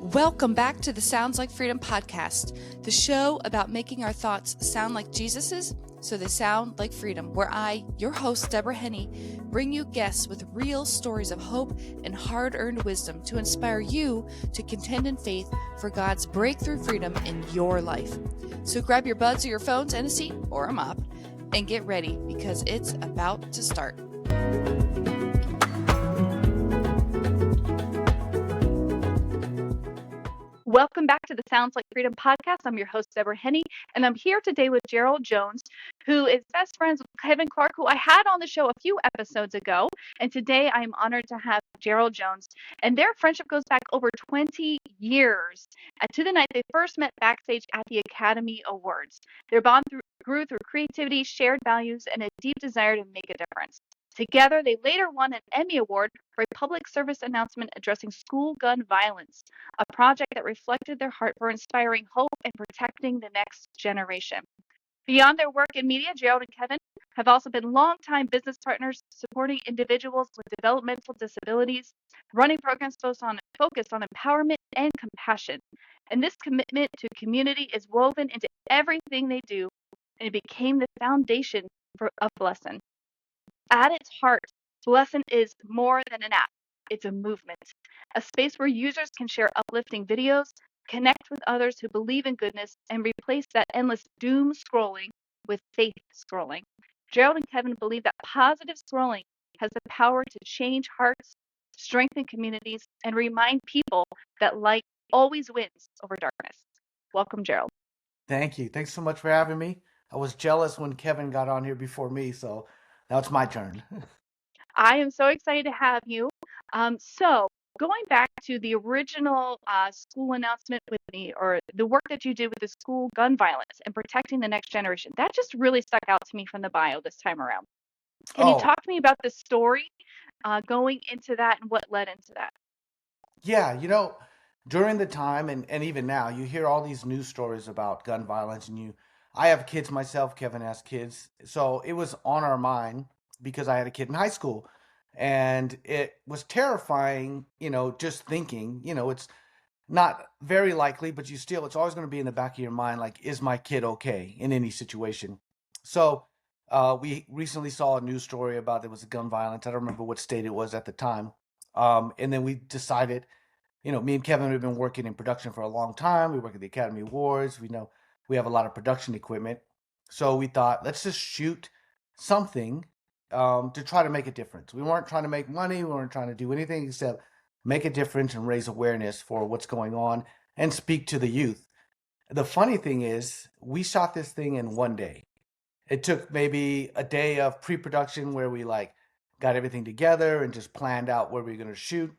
Welcome back to the Sounds Like Freedom podcast, the show about making our thoughts sound like Jesus's so they sound like freedom, where I, your host, Deborah Henne, bring you guests with real stories of hope and hard-earned wisdom to inspire you to contend in faith for God's breakthrough freedom in your life. So grab your buds or your phones and a seat or a mop and get ready because it's about to start. Welcome back to the Sounds Like Freedom podcast. I'm your host, Deborah Henne, and I'm here today with Gerald Jones, who is best friends with Kevin Clark, who I had on the show a few episodes ago. And today I am honored to have Gerald Jones. And their friendship goes back over 20 years to the night they first met backstage at the Emmy Awards. Their bond grew through creativity, shared values, and a deep desire to make a difference. Together, they later won an Emmy Award for a public service announcement addressing school gun violence, a project that reflected their heart for inspiring hope and protecting the next generation. Beyond their work in media, Gerald and Kevin have also been longtime business partners supporting individuals with developmental disabilities, running programs focused on empowerment and compassion. And this commitment to community is woven into everything they do, and it became the foundation of Blessin'. At its heart, Blessin' is more than an app. It's a movement, a space where users can share uplifting videos, connect with others who believe in goodness, and replace that endless doom scrolling with faith scrolling. Gerald and Kevin believe that positive scrolling has the power to change hearts, strengthen communities, and remind people that light always wins over darkness. Welcome, Gerald. Thank you. Thanks so much for having me. I was jealous when Kevin got on here before me, so now it's my turn. I am so excited to have you. So going back to the original school announcement with me, or the work that you did with the school gun violence and protecting the next generation, that just really stuck out to me from the bio this time around. Can you talk to me about the story going into that and what led into that? Yeah, during the time and even now, you hear all these news stories about gun violence, and I have kids myself, Kevin has kids. So it was on our mind because I had a kid in high school, and it was terrifying, just thinking, it's not very likely, but it's always going to be in the back of your mind, like, is my kid okay in any situation? So we recently saw a news story about there was a gun violence. I don't remember what state it was at the time. And then we decided, me and Kevin have been working in production for a long time. We work at the Academy Awards. We know we have a lot of production equipment. So we thought, let's just shoot something to try to make a difference. We weren't trying to make money. We weren't trying to do anything except make a difference and raise awareness for what's going on and speak to the youth. The funny thing is, we shot this thing in one day. It took maybe a day of pre-production where we got everything together and just planned out where we were going to shoot.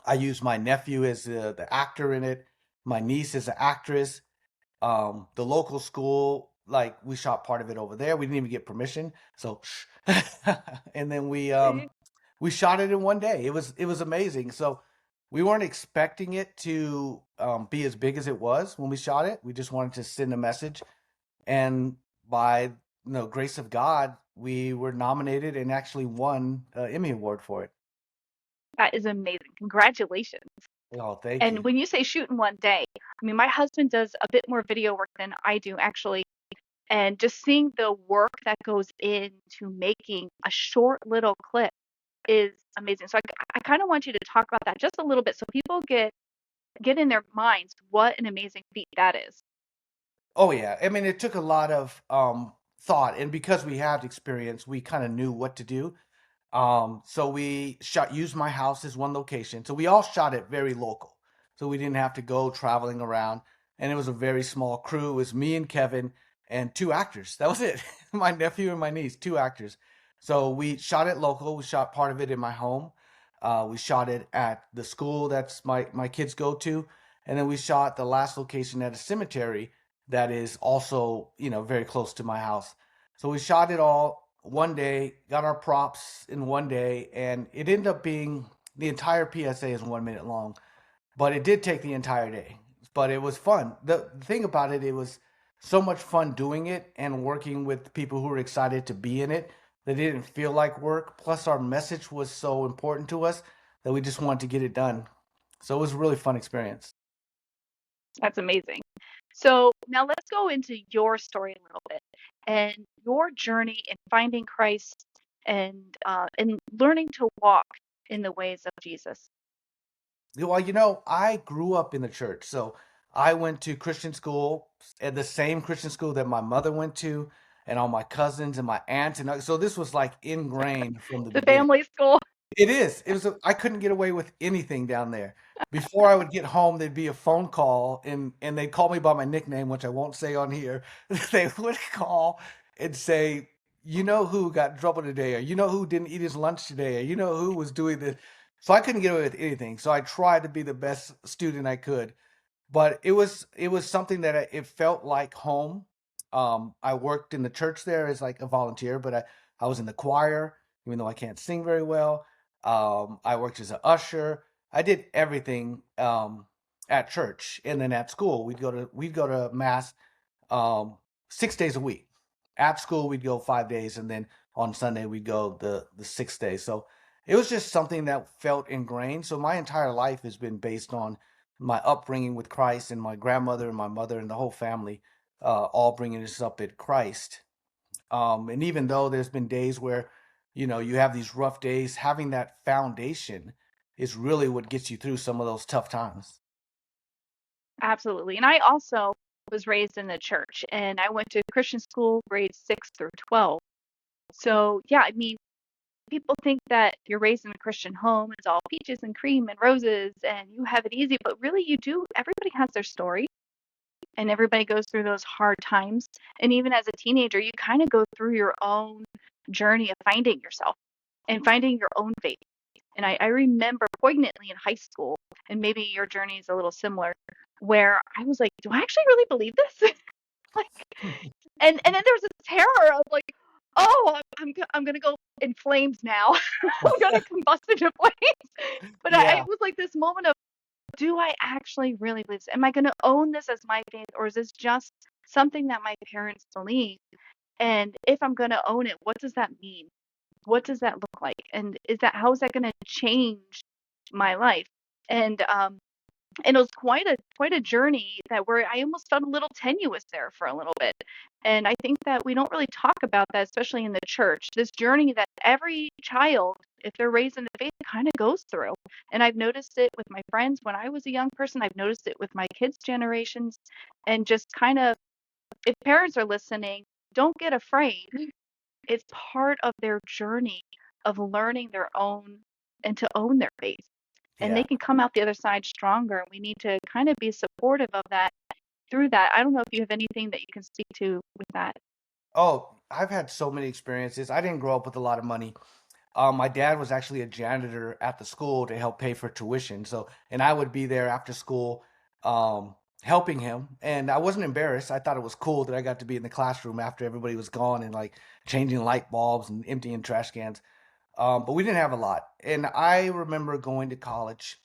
I used my nephew as the actor in it, my niece as an actress. The local school, we shot part of it over there. We didn't even get permission, so and then we shot it in one day. It was amazing. So we weren't expecting it to be as big as it was when we shot it. We just wanted to send a message, and by grace of God, we were nominated and actually won an Emmy Award for it. That is amazing. Congratulations. Oh, thank you. And when you say shoot in one day, I mean, my husband does a bit more video work than I do, actually. And just seeing the work that goes into making a short little clip is amazing. So I kind of want you to talk about that just a little bit so people get in their minds what an amazing feat that is. Oh, yeah. I mean, it took a lot of thought. And because we had experience, we kind of knew what to do. So we used my house as one location. So we all shot it very local. So we didn't have to go traveling around. And it was a very small crew. It was me and Kevin and two actors. That was it. My nephew and my niece, two actors. So we shot it local. We shot part of it in my home. We shot it at the school that's my kids go to. And then we shot the last location at a cemetery that is also, very close to my house. So we shot it all one day, got our props in one day, and it ended up being, the entire PSA is 1 minute long, but it did take the entire day. But it was fun. The thing about it, it was so much fun doing it and working with people who were excited to be in it that it didn't feel like work. Plus our message was so important to us that we just wanted to get it done. So it was a really fun experience. That's amazing. So now let's go into your story a little bit and your journey in finding Christ and learning to walk in the ways of Jesus. Well, I grew up in the church. So I went to Christian school at the same Christian school that my mother went to, and all my cousins and my aunts. So this was like ingrained from the The beginning. family school. It is. I couldn't get away with anything down there. Before I would get home, there'd be a phone call, and they'd call me by my nickname, which I won't say on here. They would call and say, "You know who got in trouble today, or you know who didn't eat his lunch today, or you know who was doing this." So I couldn't get away with anything. So I tried to be the best student I could, but it was something that it felt like home. I worked in the church there as like a volunteer, but I was in the choir, even though I can't sing very well. I worked as an usher. I did everything at church, and then at school we'd go to mass um, 6 days a week. At school we'd go 5 days, and then on Sunday we'd go the 6 day. So it was just something that felt ingrained. So my entire life has been based on my upbringing with Christ, and my grandmother and my mother and the whole family all bringing us up at Christ. And even though there's been days where, you have these rough days, having that foundation is really what gets you through some of those tough times. Absolutely. And I also was raised in the church and I went to Christian school grades 6 through 12. So, yeah, I mean, people think that you're raised in a Christian home, it's all peaches and cream and roses and you have it easy, but really you do. Everybody has their story and everybody goes through those hard times. And even as a teenager, you kind of go through your own journey of finding yourself and finding your own faith. And I remember poignantly in high school, and maybe your journey is a little similar, where I was like, do I actually really believe this? Like, and then there's this terror of like, oh, I'm gonna go in flames now. I'm gonna combust into flames. But it Yeah. was like this moment of, do I actually really believe this? Am I gonna own this as my faith, or is this just something that my parents believe? And if I'm gonna own it, what does that mean? What does that look like? And how is that gonna change my life? And and it was quite a journey that where I almost felt a little tenuous there for a little bit. And I think that we don't really talk about that, especially in the church. This journey that every child, if they're raised in the faith, kind of goes through. And I've noticed it with my friends when I was a young person. I've noticed it with my kids' generations, and just kind of, if parents are listening, don't get afraid. It's part of their journey of learning their own and to own their faith. And they Yeah. can come out the other side stronger. We need to kind of be supportive of that through that. I don't know if you have anything that you can speak to with that. Oh, I've had so many experiences. I didn't grow up with a lot of money. My dad was actually a janitor at the school to help pay for tuition. So, and I would be there after school, helping him. And I wasn't embarrassed. I thought it was cool that I got to be in the classroom after everybody was gone and like changing light bulbs and emptying trash cans. But we didn't have a lot. And I remember going to college,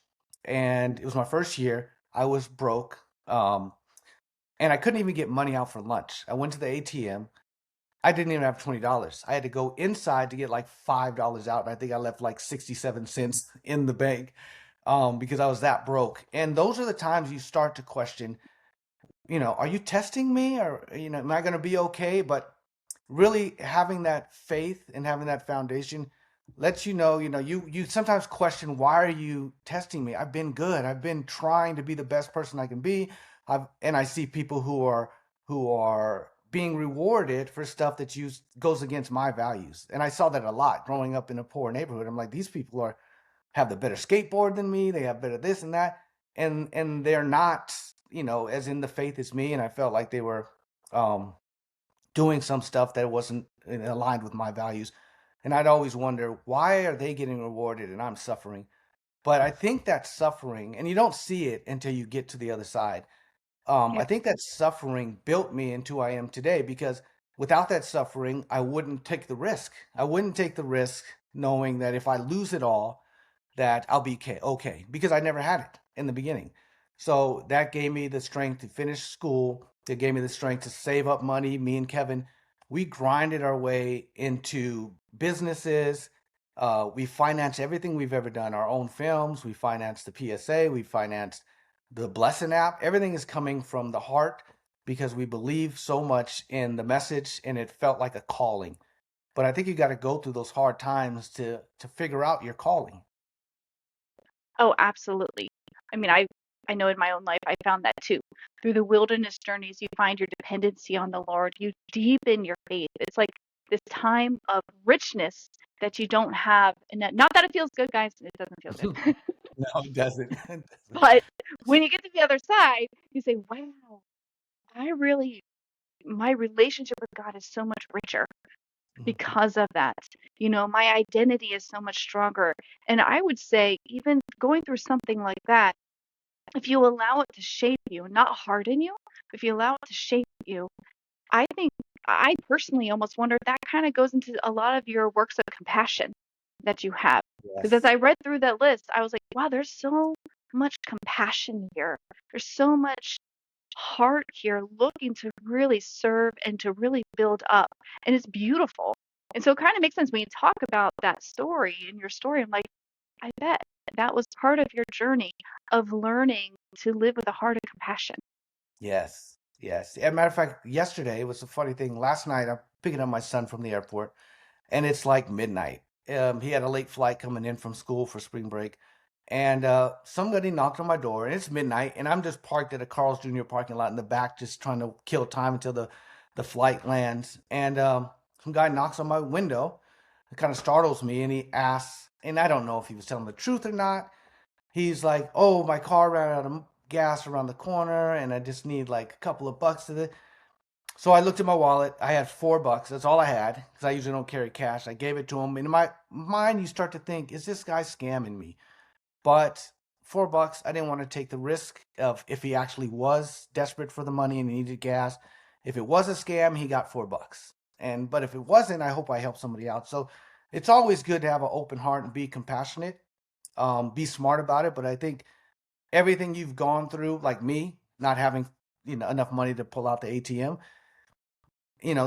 and it was my first year. I was broke, and I couldn't even get money out for lunch. I went to the ATM. I didn't even have $20. I had to go inside to get like $5 out. And I think I left like 67 cents in the bank because I was that broke. And those are the times you start to question, are you testing me, or, am I going to be okay? But really having that faith and having that foundation lets you sometimes question, why are you testing me? I've been good. I've been trying to be the best person I can be. And I see people who are being rewarded for stuff that goes against my values. And I saw that a lot growing up in a poor neighborhood. I'm like, these people have the better skateboard than me. They have better this and that. And they're not, as in the faith as me. And I felt like they were um doing some stuff that wasn't aligned with my values. And I'd always wonder, why are they getting rewarded and I'm suffering? But I think that suffering, and you don't see it until you get to the other side. Yeah. I think that suffering built me into who I am today, because without that suffering, I wouldn't take the risk. I wouldn't take the risk knowing that if I lose it all, that I'll be okay, because I never had it in the beginning. So that gave me the strength to finish school. It gave me the strength to save up money. Me and Kevin, we grinded our way into businesses, We finance everything we've ever done, our own films. We finance the PSA. We finance the Blessing app. Everything is coming from the heart because we believe so much in the message, and it felt like a calling. But I think you got to go through those hard times to figure out your calling. Oh, absolutely. I mean, I know in my own life I found that too. Through the wilderness journeys, you find your dependency on the Lord. You deepen your faith. It's like this time of richness that you don't have. And not that it feels good, guys. It doesn't feel good. No, it doesn't. It doesn't. But when you get to the other side, you say, wow, I really, my relationship with God is so much richer Mhm. because of that. My identity is so much stronger. And I would say, even going through something like that, if you allow it to shape you, not harden you, if you allow it to shape you, I think I personally almost wonder if that kind of goes into a lot of your works of compassion that you have. Because as Yes. I read through that list, I was like, wow, there's so much compassion here. There's so much heart here looking to really serve and to really build up. And it's beautiful. And so it kind of makes sense when you talk about that story in your story. I'm like, I bet that was part of your journey of learning to live with a heart of compassion. Yes. Yes. As a matter of fact, yesterday it was a funny thing. Last night I'm picking up my son from the airport, and it's like midnight. He had a late flight coming in from school for spring break, and somebody knocked on my door, and it's midnight, and I'm just parked at a Carl's Jr. parking lot in the back, just trying to kill time until the flight lands. And some guy knocks on my window. It kind of startles me, and he asks, and I don't know if he was telling the truth or not. He's like, "Oh, my car ran out of gas around the corner, and I just need like a couple of bucks to the." So I looked at my wallet. I had $4. That's all I had because I usually don't carry cash. I gave it to him. In my mind, you start to think, is this guy scamming me? But $4, I didn't want to take the risk of if he actually was desperate for the money and he needed gas. If it was a scam, he got $4. But if it wasn't, I hope I helped somebody out. So it's always good to have an open heart and be compassionate, be smart about it. But I think everything you've gone through, like me, not having enough money to pull out the ATM,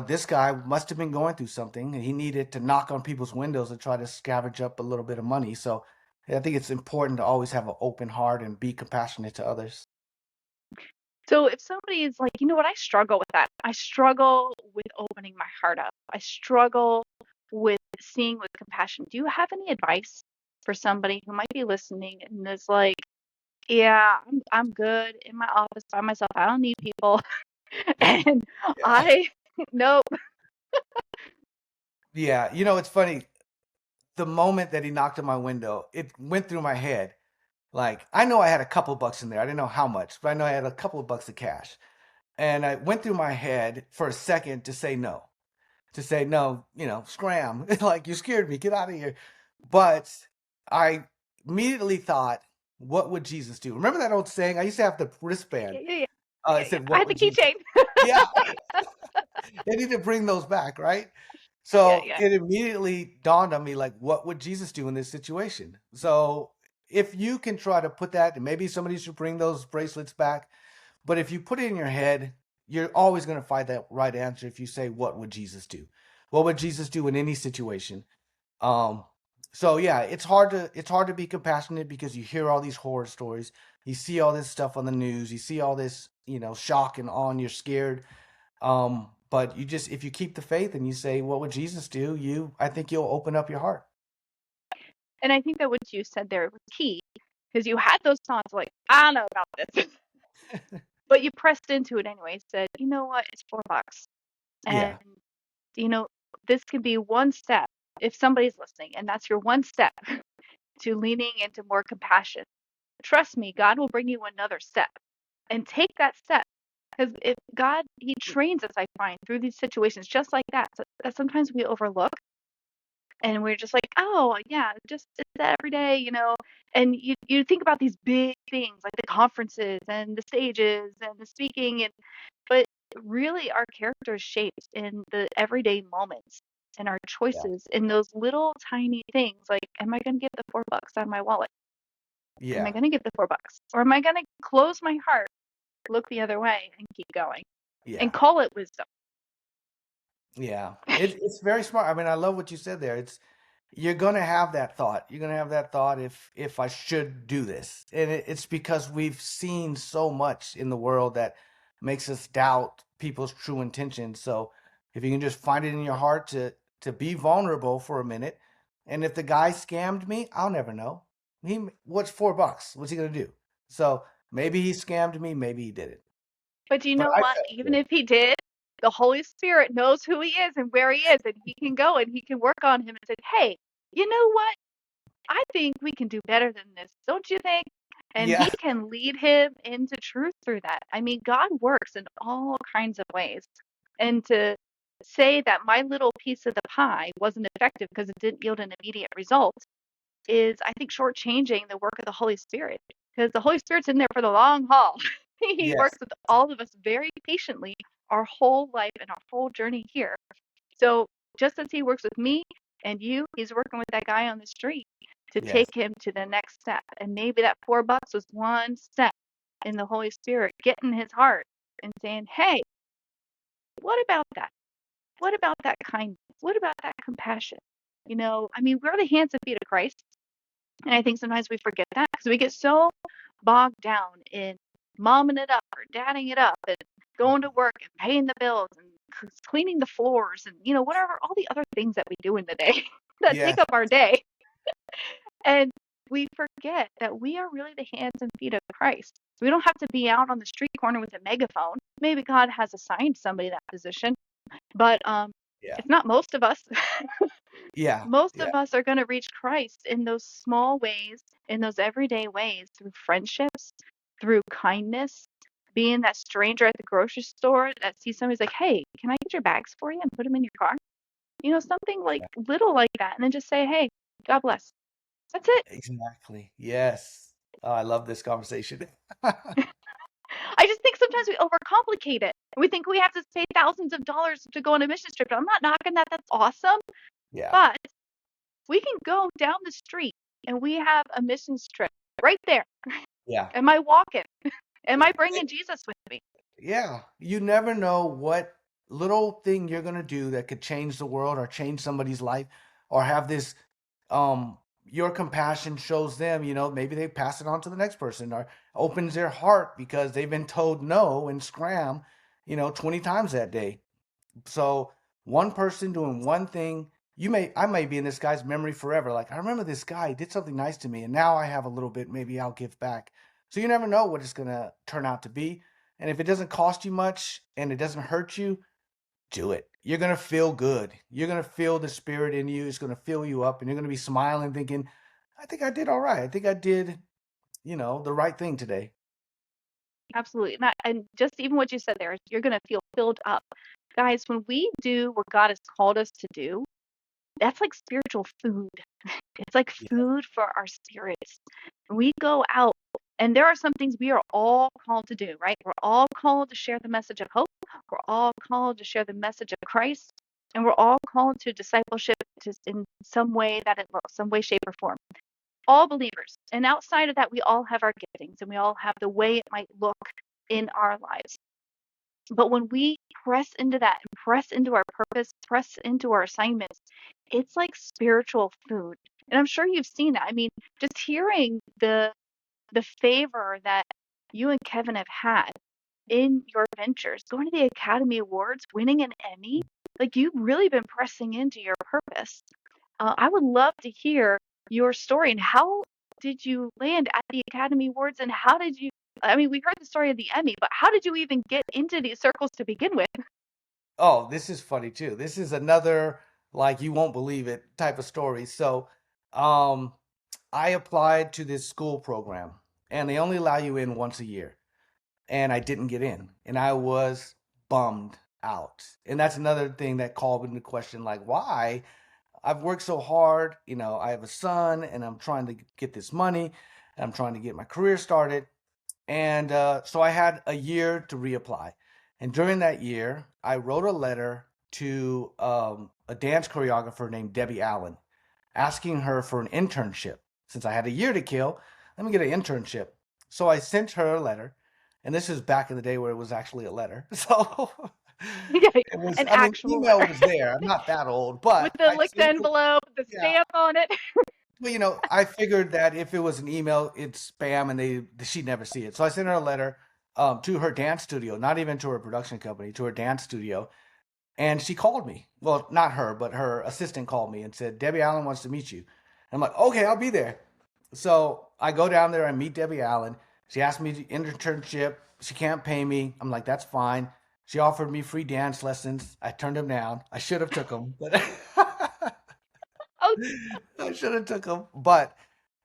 this guy must have been going through something and he needed to knock on people's windows to try to scavenge up a little bit of money. So I think it's important to always have an open heart and be compassionate to others. So if somebody is like, you know what, I struggle with that. I struggle with opening my heart up. I struggle with seeing with compassion. Do you have any advice for somebody who might be listening and is like, yeah, I'm good in my office by myself. I don't need people. And Yeah. I nope. Yeah. It's funny. The moment that he knocked on my window, it went through my head. Like, I know I had a couple bucks in there. I didn't know how much, but I know I had a couple of bucks of cash. And I went through my head for a second to say no. To say no, scram. Like, you scared me, get out of here. But I immediately thought, what would Jesus do? Remember that old saying? I used to have the Yeah, wristband. yeah, yeah. It Yeah, yeah. said, I what had the would Jesus? keychain. Yeah, they need to bring those back, right? Yeah, So yeah. it immediately dawned on me, like, what would Jesus do in this situation? So if you can try to put that, and maybe somebody should bring those bracelets back, but if you put it in your head, you're always going to find that right answer if you say, what would Jesus do? What would Jesus do in any situation? Um, so yeah, it's hard to be compassionate because you hear all these horror stories, you see all this stuff on the news, you see all this, shock and awe, and you're scared. But you just if you keep the faith and you say, what would Jesus do? I think you'll open up your heart. And I think that what you said there was key because you had those thoughts like, I don't know about this. But you pressed into it anyway, said, you know what, it's $4. And, Yeah, you know, this could be one step if somebody's listening, and that's your one step to leaning into more compassion. Trust me, God will bring you another step and take that step. Because if God, He trains us, I find, through these situations just like that, so that sometimes we overlook and we're just like, oh, yeah, just it's that every day, And you think about these big things like the conferences and the stages and the speaking, but really our character is shaped in the everyday moments and our yeah, choices in those little tiny things. Like, am I going to give the $4 out of my wallet? Am I yeah, going to give the $4? Or am I going to close my heart, look the other way, and keep going and yeah, call it wisdom? yeah. It's very smart. I mean, I love what you said there. you're gonna have that thought. You're gonna have that thought if I should do this, and it's because we've seen so much in the world that makes us doubt people's true intentions. So if you can just find it in your heart to be vulnerable for a minute, and if the guy scammed me, I'll never know. What's $4? What's he gonna do? So maybe he scammed me, maybe he did it. But you But know I what? felt Even good. if he did, the Holy Spirit knows who he is and where he is, and he can go and he can work on him and say, hey, you know what? I think we can do better than this, don't you think? And he Yeah, can lead him into truth through that. I mean, God works in all kinds of ways. And to say that my little piece of the pie wasn't effective because it didn't yield an immediate result is, I think, shortchanging the work of the Holy Spirit, because the Holy Spirit's in there for the long haul. He yes, works with all of us very patiently our whole life and our whole journey here. So just as he works with me and you, he's working with that guy on the street to yes, take him to the next step. And maybe that $4 was one step in the Holy Spirit getting his heart and saying, hey, what about that? What about that kindness? What about that compassion? I mean, we're the hands and feet of Christ. And I think sometimes we forget that because we get so bogged down in momming it up or dadding it up and going to work and paying the bills and cleaning the floors and, whatever, all the other things that we do in the day that take yes, up our day. And we forget that we are really the hands and feet of Christ. We don't have to be out on the street corner with a megaphone. Maybe God has assigned somebody that position, but yeah, it's not most of us. yeah, Most yeah, of us are going to reach Christ in those small ways, in those everyday ways, through friendships, through kindness, being that stranger at the grocery store that sees somebody's like, hey, can I get your bags for you and put them in your car? Something like yeah. little like that. And then just say, hey, God bless. That's it. Exactly. Yes. Oh, I love this conversation. I just think sometimes we overcomplicate it. We think we have to pay thousands of dollars to go on a mission trip. I'm not knocking that. That's awesome. Yeah. But we can go down the street and we have a mission trip right there. Yeah. Am I walking? Am I Yeah. bringing Jesus with me? Yeah. You never know what little thing you're gonna do that could change the world or change somebody's life or have this your compassion shows them, maybe they pass it on to the next person or opens their heart because they've been told no and scram, 20 times that day. So one person doing one thing, I may be in this guy's memory forever. Like, I remember this guy did something nice to me, and now I have a little bit, maybe I'll give back. So you never know what it's gonna turn out to be. And if it doesn't cost you much and it doesn't hurt you, do it. You're gonna feel good. You're gonna feel the spirit in you. It's gonna fill you up, and you're gonna be smiling, thinking, I think I did all right. I think I did, the right thing today. Absolutely. And just even what you said there, you're going to feel filled up. Guys, when we do what God has called us to do, that's like spiritual food. It's like Yeah. food for our spirits. We go out, and there are some things we are all called to do, right? We're all called to share the message of hope. We're all called to share the message of Christ. And we're all called to discipleship in some way that it looks, some way, shape, or form. All believers. And outside of that, we all have our giftings and we all have the way it might look in our lives. But when we press into that and press into our purpose, press into our assignments, it's like spiritual food. And I'm sure you've seen that. I mean, just hearing the favor that you and Kevin have had in your ventures, going to the Academy Awards, winning an Emmy, like you've really been pressing into your purpose. I would love to hear your story and how did you land at the Academy Awards and how did you I mean, we heard the story of the Emmy, but how did you even get into these circles to begin with? Oh, this is funny too. This is another like you won't believe it type of story. So, um, I applied to this school program, and they only allow you in once a year, and I didn't get in, and I was bummed out. And that's another thing that called into question, like why? I've worked so hard. I have a son, and I'm trying to get this money, and I'm trying to get my career started, and so I had a year to reapply. And during that year, I wrote a letter to a dance choreographer named Debbie Allen, asking her for an internship. Since I had a year to kill, let me get an internship. So I sent her a letter. And this is back in the day where it was actually a letter. So Yeah, It was, an I mean, actual email letter was there. I'm not that old, with but the I licked still, envelope, the yeah. stamp on it. Well, I figured that if it was an email, it's spam, and she'd never see it. So I sent her a letter to her dance studio, not even to her production company, to her dance studio, and she called me. Well, not her, but her assistant called me and said, Debbie Allen wants to meet you. I'm like, okay, I'll be there. So I go down there and meet Debbie Allen. She asked me to internship. She can't pay me. I'm like, that's fine. She offered me free dance lessons. I turned them down. I should have took them, but Oh, I should have took them. But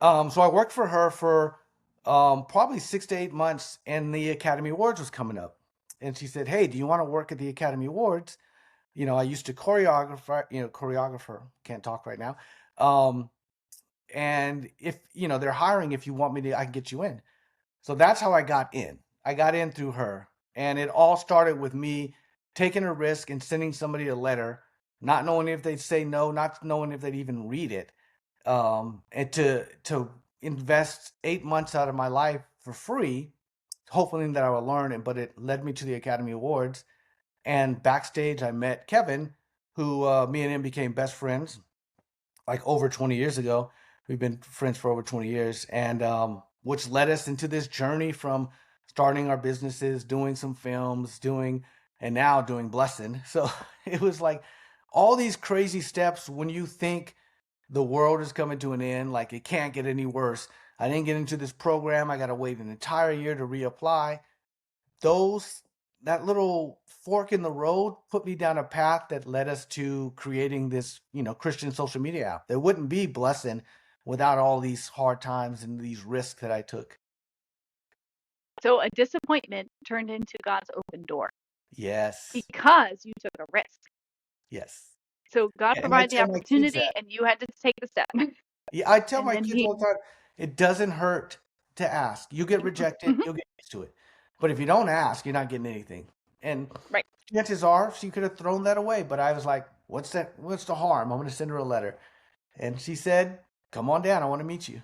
so I worked for her for probably 6 to 8 months, and the Academy Awards was coming up. And she said, "Hey, do you want to work at the Academy Awards?" I used to choreographer. Can't talk right now. Um, and if they're hiring, if you want me to, I can get you in. So that's how I got in. I got in through her, and it all started with me taking a risk and sending somebody a letter, not knowing if they'd say no, not knowing if they'd even read it, and to invest 8 months out of my life for free, hoping that I would learn it. But it led me to the Academy Awards, and backstage I met Kevin, who me and him became best friends like over 20 years ago. We've been friends for over 20 years, and which led us into this journey from starting our businesses, doing some films, and now doing Blessing. So it was like all these crazy steps when you think the world is coming to an end, like it can't get any worse. I didn't get into this program. I got to wait an entire year to reapply. Those that little fork in the road put me down a path that led us to creating this, Christian social media app. There wouldn't be Blessing without all these hard times and these risks that I took. so a disappointment turned into God's open door Yes. because you took a risk. Yes. So God And I provided the tell my kids opportunity that. and you had to take the step. Yeah, I tell And my then kids all the time, it doesn't hurt to ask. You get rejected, Mhm, you'll get used to it. But if you don't ask, you're not getting anything. And right. chances are she could have thrown that away. But I was like, what's that? What's the harm? I'm going to send her a letter. And she said, come on down. I want to meet you.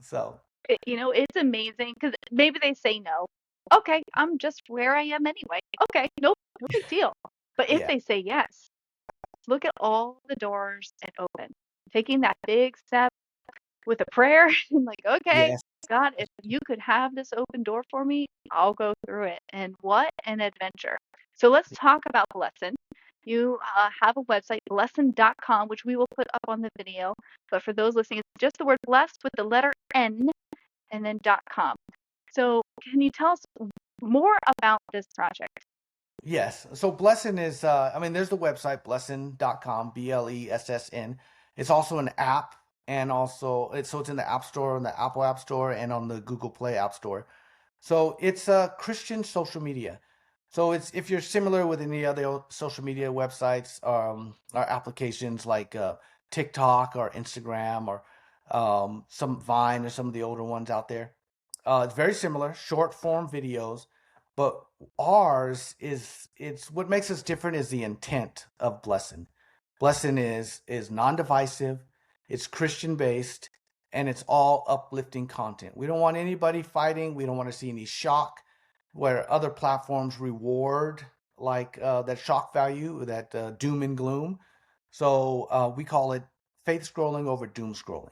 So, It's amazing because maybe they say no. Okay, I'm just where I am anyway. Okay, no big deal. But if yeah. they say yes, look at all the doors it open. Taking that big step with a prayer and like, okay, Yes. God, if you could have this open door for me, I'll go through it. And what an adventure. So let's talk about Blessin. You have a website, blessin.com, which we will put up on the video. But for those listening, it's just the word blessed with the letter N and then .com. So can you tell us more about this project? Yes. So Blessing is, I mean, there's the website, blessing.com, Blessn. It's also an app, and also it's in the App Store, on the Apple App Store, and on the Google Play App Store. So it's a Christian social media. So it's, if you're similar with any other social media websites, or applications like TikTok or Instagram, or some Vine, or some of the older ones out there. It's very similar, short form videos, but ours is, it's what makes us different is the intent of Blessing. Blessing is non-divisive, it's Christian based, and it's all uplifting content. We don't want anybody fighting. We don't want to see any shock, where other platforms reward like that shock value, that doom and gloom. So we call it faith scrolling over doom scrolling.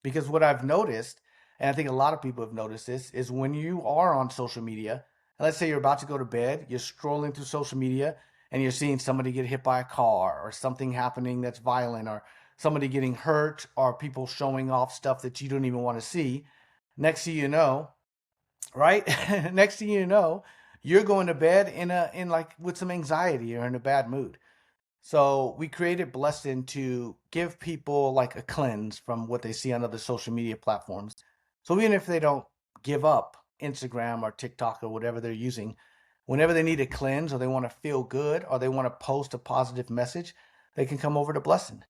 Because what I've noticed, and I think a lot of people have noticed this, is when you are on social media, and let's say you're about to go to bed, you're scrolling through social media, and you're seeing somebody get hit by a car, or something happening that's violent, or somebody getting hurt, or people showing off stuff that you don't even want to see. Next thing you know, right? Next thing you know, you're going to bed in like with some anxiety or in a bad mood. So we created Blessing to give people like a cleanse from what they see on other social media platforms. So even if they don't give up Instagram or TikTok or whatever they're using, whenever they need a cleanse, or they want to feel good, or they want to post a positive message, they can come over to Blessing.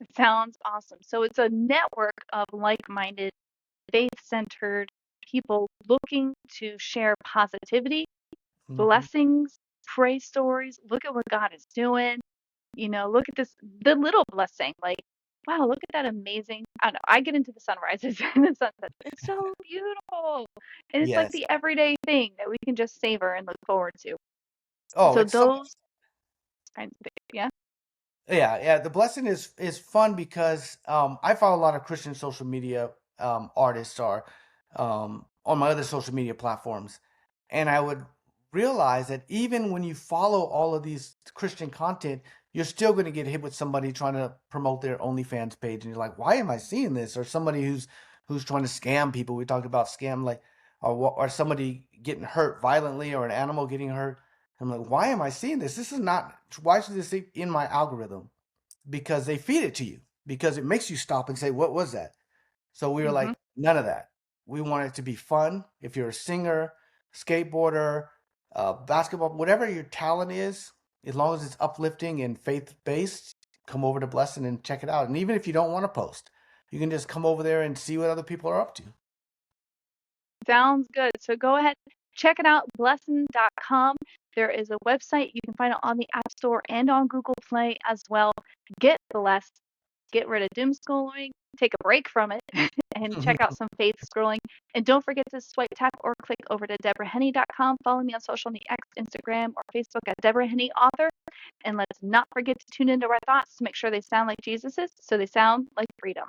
It sounds awesome. So it's a network of like-minded, faith-centered people looking to share positivity, Hmm. blessings, praise stories. Look at what God is doing. Look at the little blessing. Like, wow, look at that amazing. I don't know. I get into the sunrises and the sunsets. It's so beautiful. And it's like Yes. the everyday thing that we can just savor and look forward to. Oh, So it's so those kinds of things, yeah. yeah. The blessing is fun because I follow a lot of Christian social media artists or on my other social media platforms, and I would realize that even when you follow all of these Christian content, you're still going to get hit with somebody trying to promote their OnlyFans page, and you're like, why am I seeing this? Or somebody who's trying to scam people. We talked about scam, like or somebody getting hurt violently or an animal getting hurt. I'm like, why am I seeing this? This is not. Why should this be in my algorithm? Because they feed it to you. Because it makes you stop and say, what was that? So we were Hmm. like, none of that. We want it to be fun. If you're a singer, skateboarder, basketball, whatever your talent is, as long as it's uplifting and faith based, come over to Blessing and check it out. And even if you don't want to post, you can just come over there and see what other people are up to. Sounds good. So go ahead, check it out, blessin.com. There is a website. You can find it on the App Store and on Google Play as well. Get blessed. Get rid of doom scrolling. Take a break from it and check out some faith scrolling. And don't forget to swipe, tap, or click over to deborahhenne.com. Follow me on social media, X, Instagram, or Facebook at Deborah Henne Author. And let's not forget to tune into our thoughts to make sure they sound like Jesus's, so they sound like freedom.